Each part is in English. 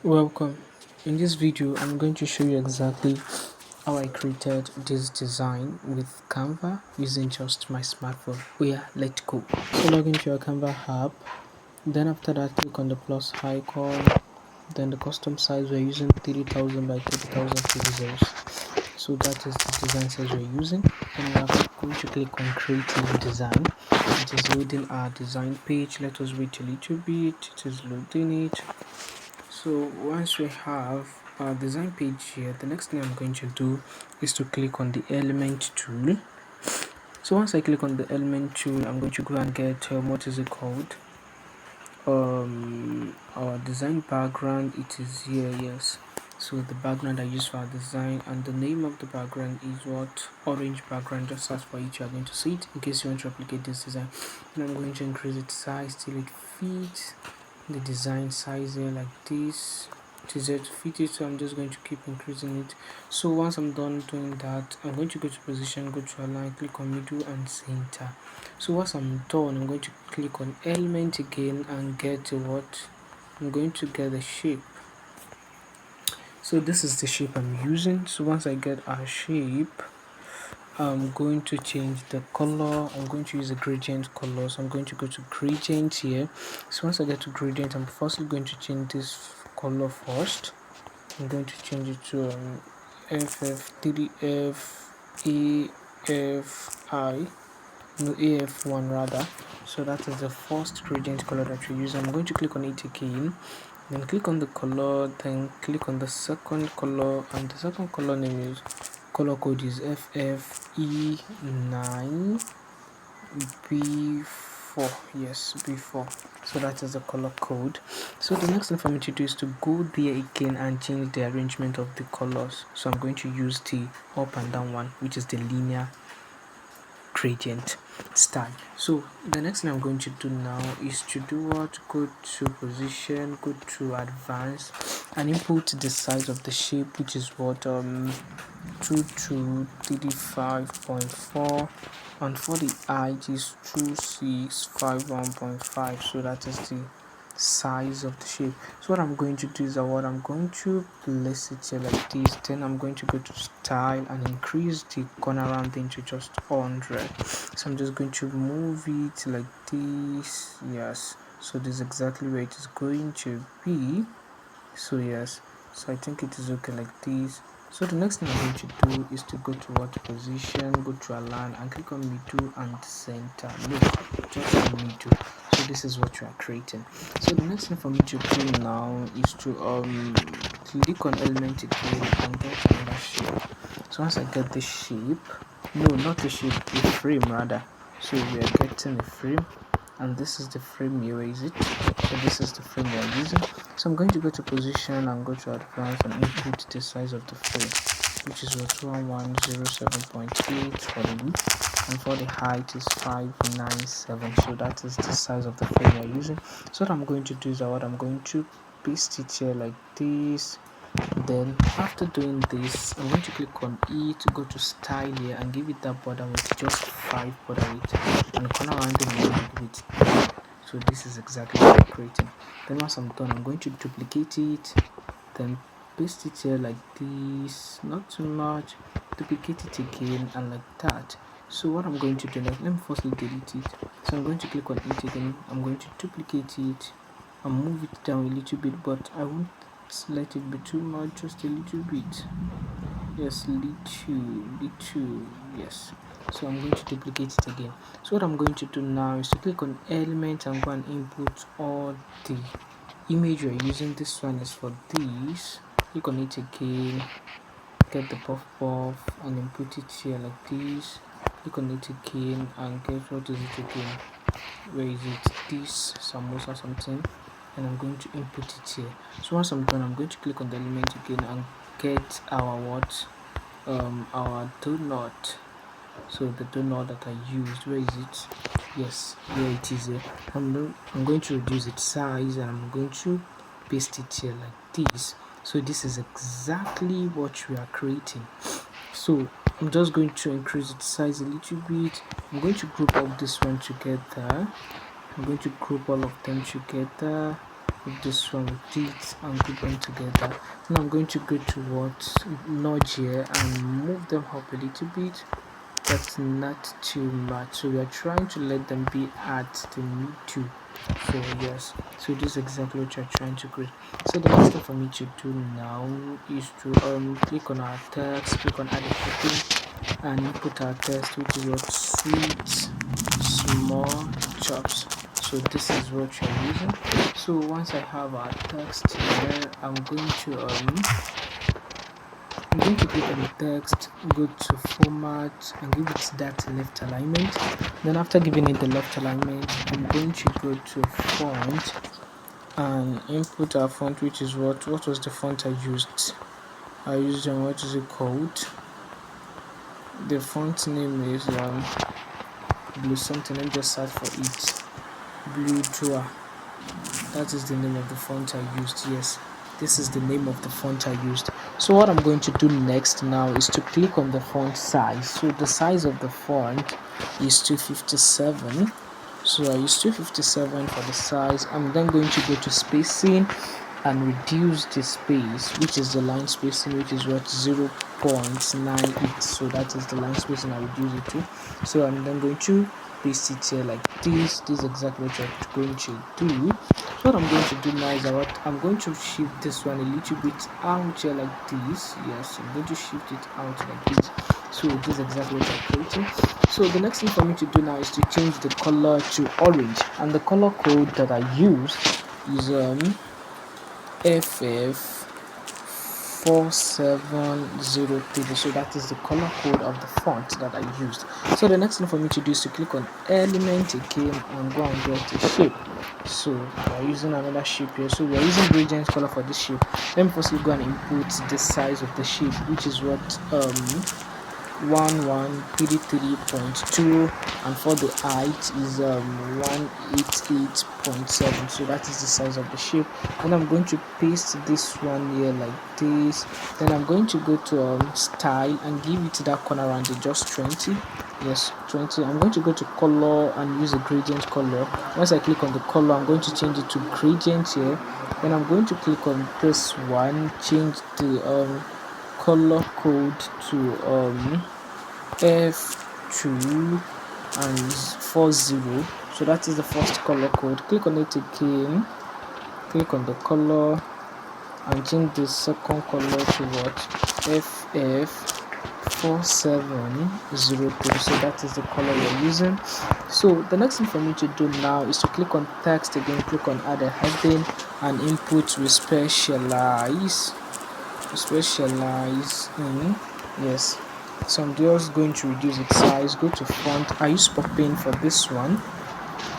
Welcome. In this video, I'm going to show you exactly how I created this design with Canva using just my smartphone. Oh yeah, let's go. So log into your Canva app. Then after that, click on the plus icon. Then the custom size, we're using 3000 by 3000 pixels. So that is the design size we're using. Then we're going to click on creative design. It is loading our design page. Let us wait a little bit. It is loading it. So once we have our design page here, the next thing I'm going to do is to click on the element tool. So once I click on the element tool, I'm going to go and get what is it called, our design background. It is here, yes. So the background I use for our design, and the name of the background is what, orange background. Just as for each, you are going to see it in case you want to replicate this design. And I'm going to increase its size till it fits the design size here like this. It is to fit it, so I'm just going to keep increasing it. So once I'm done doing that, I'm going to go to position, go to align, click on middle and center. So once I'm done, I'm going to click on element again and get to what I'm going to get the shape. So this is the shape I'm using. So once I get our shape, I'm going to change the color. I'm going to use a gradient color, so I'm going to go to gradient here. So once I get to gradient, I'm firstly going to change this color first. I'm going to change it to FF3FAFI, no, AF1 rather. So that is the first gradient color that we use. I'm going to click on it again, then click on the color, then click on the second color, and the second color name is, color code is FFE9B4. Yes, B4. So that is the color code. So the next thing for me to do is to go there again and change the arrangement of the colors. So I'm going to use the up and down one, which is the linear gradient style. So the next thing I'm going to do now is to do what, go to position, go to advanced, and input the size of the shape, which is what 2235.4, and for the height is 2651.5. so that is the size of the shape. So what I'm going to do is that what I'm going to place it here like this. Then I'm going to go to style and increase the corner round thing to just 100. So I'm just going to move it like this. Yes, so this is exactly where it is going to be. So yes, so I think it is okay like this. So the next thing I'm going to do is to go to what, position, go to align and click on middle and center. Look, just on middle. So this is what you are creating. So the next thing for me to do now is to click on element again and get another shape. So once I get the shape, no, not the shape, the frame rather. So we are getting a frame, and this is the frame here. Where is it? So this is the frame we are using. So I'm going to go to position and go to advanced and input the size of the frame, which is 1107.8 for the width, and for the height is 597. So that is the size of the frame we are using. So what I'm going to do is that what I'm going to paste it here like this. Then after doing this, I'm going to click on E to go to style here and give it that border with just 5 border width, and the corner around the give it. So this is exactly what I'm creating. Then once I'm done, I'm going to duplicate it, then paste it here like this, not too much, duplicate it again and like that. So what I'm going to do, like, let me firstly delete it. So I'm going to click on it again, I'm going to duplicate it and move it down a little bit, but I won't let it be too much, just a little bit. Yes, little, yes. So I'm going to duplicate it again. So what I'm going to do now is to click on element and go and input all the image you're using. This one is for this. Click on it again, get the puff and then put it here like this. Click on it again and get, what is it again, where is it, this samosa something, and I'm going to input it here. So once I'm done, I'm going to click on the element again and get our what, our donut. So the donut that I used, where is it? Yes, here it is here. I'm going to reduce its size and I'm going to paste it here like this. So this is exactly what we are creating. So I'm just going to increase its size a little bit. I'm going to group up this one together. I'm going to group all of them together. with this one with it and group them together. Now I'm going to go to what nudge here and move them up a little bit, but not too much. So we are trying to let them be at the middle. So yes, so this is exactly what you're trying to create. So the next thing for me to do now is to click on our text, click on add a heading and input our text, which is what sweet small chops. So this is what you're using. So once I have our text here, I'm going to click on the text, go to format and give it that left alignment. Then after giving it the left alignment, I'm going to go to font and input our font, which is what was the font I used? What is it called? The font name is blue something. Let me just search for it. Blue Joa. That is the name of the font I used. Yes, this is the name of the font I used. So what I'm going to do next now is to click on the font size. So the size of the font is 257. So I use 257 for the size. I'm then going to go to spacing and reduce the space, which is the line spacing, which is what 0.98. So that is the line spacing I reduce it to. So I'm then going to paste it here like this. This is exactly what you're going to do. So what I'm going to do now is I'm going to shift this one a little bit out here like this. Yes, I'm going to shift it out like this. So this is exactly what I'm creating. So the next thing for me to do now is to change the color to orange, and the color code that I use is FF4703. so that is the color code of the font that I used. So the next thing for me to do is to click on element again and go and get a shape. So we're using another shape here. So we're using gradient color for this shape. Let me firstly go and input the size of the shape, which is what 1133.2, and for the height is 188.7. so that is the size of the shape. And I'm going to paste this one here like this. Then I'm going to go to style and give it that corner around it just 20. Yes, 20. I'm going to go to color and use a gradient color. Once I click on the color, I'm going to change it to gradient here. Then I'm going to click on this one, change the color code to F2 and 40. So that is the first color code. Click on it again, click on the color and change the second color to what FF4703. so that is the color we're using. So the next thing for me to do now is to click on text again, click on add a heading and input with specialize in. Yes, so I'm just going to reduce its size. Go to font. I use Poppin for this one.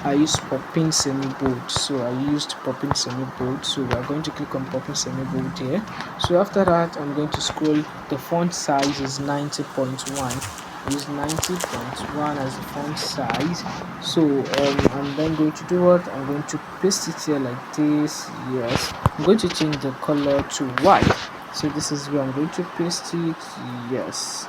I use Poppin semi-bold. So I used Poppin semi-bold. So we are going to click on Poppin semi-bold here. So after that, I'm going to scroll. The font size is 90.1. I use 90.1 as the font size. So I'm then going to do what? I'm going to paste it here like this. Yes, I'm going to change the color to white. So this is where I'm going to paste it. Yes,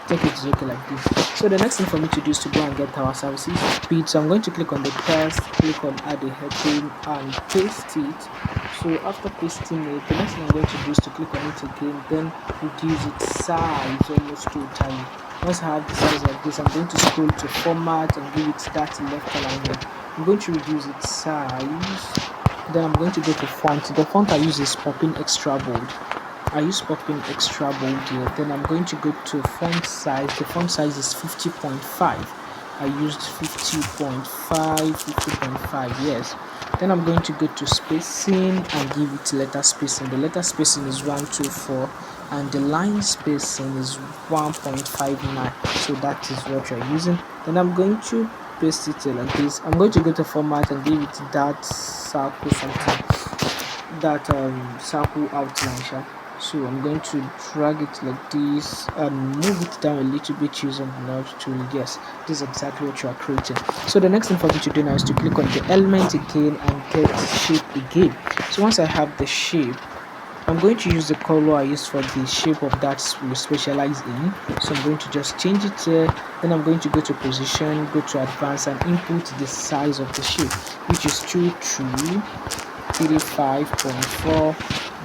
take it to look like this. So the next thing for me to do is to go and get our services page. So I'm going to click on the text, click on add a heading and paste it. So after pasting it, the next thing I'm going to do is to click on it again, then reduce its size almost totally. Once I have the size like this, I'm going to scroll to format and give it that left alignment. I'm going to reduce its size. Then I'm going to go to font. The font I use is Poppin Extra Bold. I use Poppin Extra Bold here. Then I'm going to go to font size. The font size is 50.5. I used 50.5. Yes. Then I'm going to go to spacing and give it letter spacing. The letter spacing is 124 and the line spacing is 1.59. so that is what you're using. Then I'm going to paste it like this. I'm going to go to format and give it that circle something, that circle outline. So I'm going to drag it like this and move it down a little bit using the nudge tool. Yes, this is exactly what you are creating. So the next thing for me to do now is to click on the element again and get shape again. So once I have the shape, I'm going to use the color I used for the shape of that we specialize in. So I'm going to just change it here. Then I'm going to go to position, go to advanced and input the size of the shape, which is 2 true 335.4.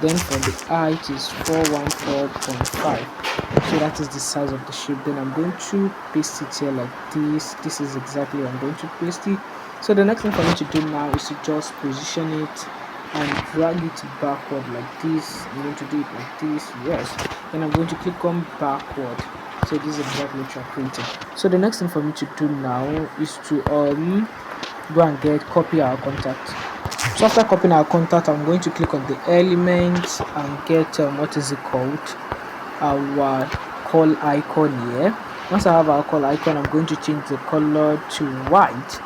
Then for the height is 414.5. So that is the size of the shape. Then I'm going to paste it here like this. This is exactly where I'm going to paste it. So the next thing for me to do now is to just position it and drag it backward like this. I'm going to do it like this. Yes. Then I'm going to click on backward. So this is exactly what you're creating. So the next thing for me to do now is to go and copy our contact. So after copying our contact, I'm going to click on the element and get what is it called, our call icon here. Once I have our call icon, I'm going to change the color to white.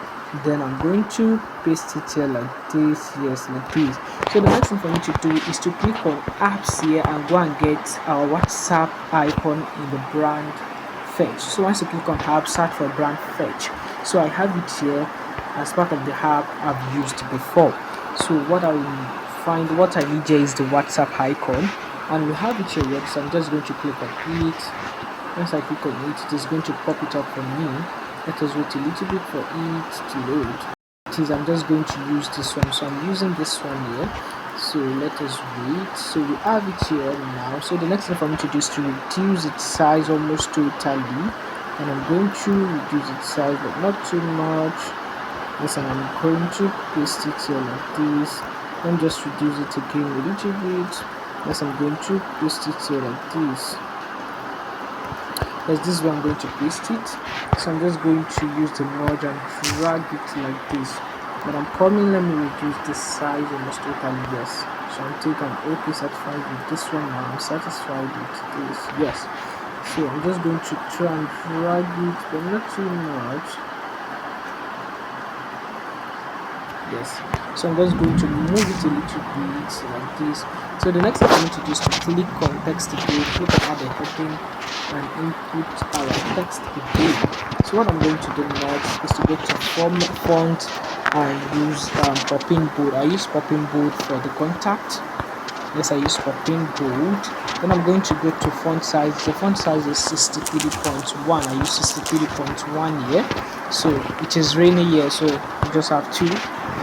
Then I'm going to paste it here like this. Yes, like this. So the next thing for me to do is to click on apps here and go and get our WhatsApp icon in the brand fetch. So once you click on app, search for brand fetch. So I have it here as part of the app I've used before. So what I need here is the WhatsApp icon, and we have it here. So I'm just going to click on it. Once I click on it, it is going to pop it up for me. Let us wait a little bit for it to load. I'm just going to use this one, so I'm using this one here. So let us wait. So we have it here now. So the next thing for me to do is to reduce its size almost totally, and I'm going to reduce its size but not too much. Yes, and I'm going to paste it here like this. Let me just reduce it again a little bit. Yes, I'm going to paste it here like this. Yes, this is where I'm going to paste it. So I'm just going to use the nudge and drag it like this. But I'm coming, let me reduce the size almost totally. Yes. So I'm okay, satisfied with this one now. I'm satisfied with this. Yes. So I'm just going to try and drag it, but not too much. Yes. So I'm just going to move it a little bit like this. So the next thing I need to do is to click on text again, click on add a heading and input our text again. So what I'm going to do next is to go to font and use popping bold. I use popping bold for the contact. Yes, I use popping bold. Then I'm going to go to font size. The font size is 63.1. I use 63.1 here. So it is rainy here, so you just have to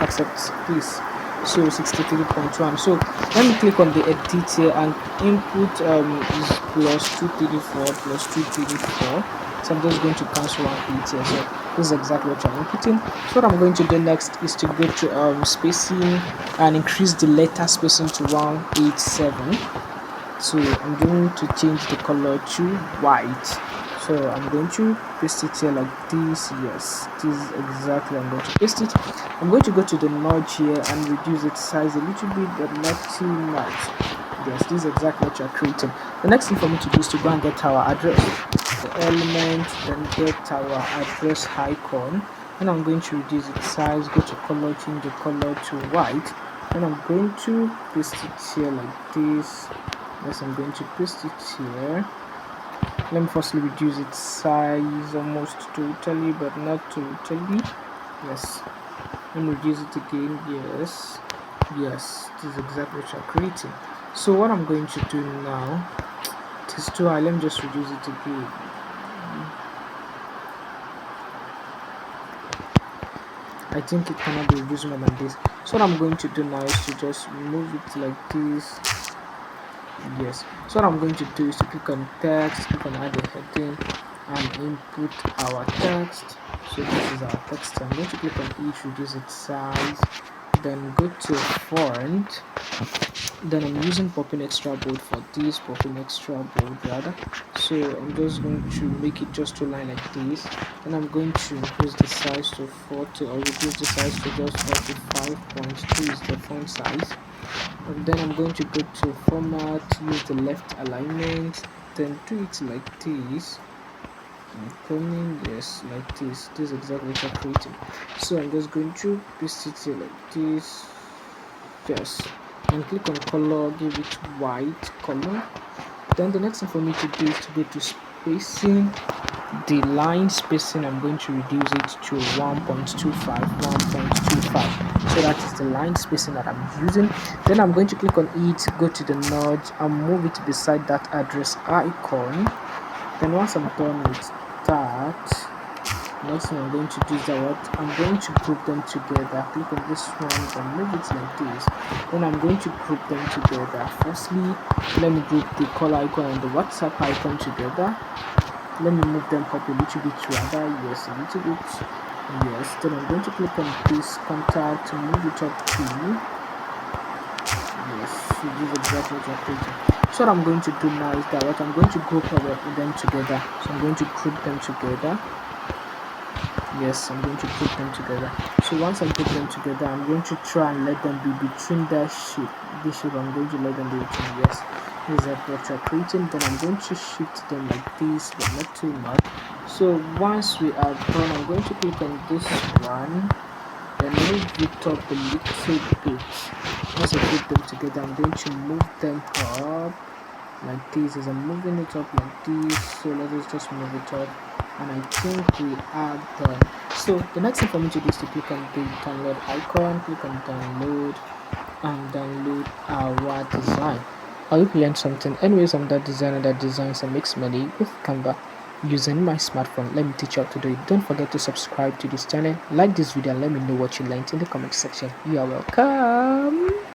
accept this. So 63.1. So let me click on the edit here and input is plus 234 plus 234. So I'm just going to cancel one bit here. So this is exactly what I'm inputting. So what I'm going to do next is to go to spacing and increase the letter spacing to 187. So I'm going to change the color to white. So I'm going to paste it here like this. Yes, this is exactly I'm going to paste it. I'm going to go to the nudge here and reduce its size a little bit, but not too much. Yes, this is exactly what you're creating. The next thing for me to do is to go and get our address, the element, then get our address icon. And I'm going to reduce its size, go to color, change the color to white. And I'm going to paste it here like this. Yes, I'm going to paste it here. Let me firstly reduce its size almost totally, but not totally. Yes. Let me reduce it again. Yes. Yes. This is exactly what you're creating. So what I'm going to do now, it is too high. Let me just reduce it again. I think it cannot be reduced more than this. So what I'm going to do now is to just move it like this. Yes, so what I'm going to do is to click on text, click on add a heading and input our text. So this is our text. I'm going to click on each, reduce its size, then go to font. Then I'm using popping extra bold for this, popping extra bold rather. So I'm just going to make it just to line like this. Then I'm going to increase the size to 40 or reduce the size to just 45.2 is the font size. And then I'm going to go to format, use the left alignment, then do it like this. I'm coming, yes, like this. This is exactly what I'm creating. So I'm just going to paste it here like this. Yes, and click on color, give it white color. Then the next thing for me to do is to go to spacing. The line spacing, I'm going to reduce it to 1.25. So that is the line spacing that I'm using. Then I'm going to click on it, go to the nudge and move it beside that address icon. Then once I'm done with that, Next thing I'm going to do is that what I'm going to group them together. Click on this one and move it like this. Then I'm going to group them together. Firstly, let me group the call icon and the WhatsApp icon together. Let me move them up a little bit rather. Yes, a little bit. Yes. Then I'm going to click on this contact to move it up to yes. So this is exactly what I'm doing. So what I'm going to do now is that what I'm going to group them together. So I'm going to group them together. Yes, I'm going to group them together. So once I group them together, I'm going to try and let them be between that shape. This shape, I'm going to let them be between. Yes, this is what you're creating. Then I'm going to shift them like this, but not too much. So once we are done, I'm going to click on this one. Then move it up a little bit. Once I group them together, I'm going to move them up like this. As I'm moving it up like this, so let us just move it up, and I think we are done. So the next thing for me to do is to click on the download icon, click on download, and download our design. I hope you learned something. Anyways, I'm that designer that designs and makes money with Canva using my smartphone. Let me teach you how to do it. Don't forget to subscribe to this channel, like this video, and let me know what you learned in the comment section. You are welcome.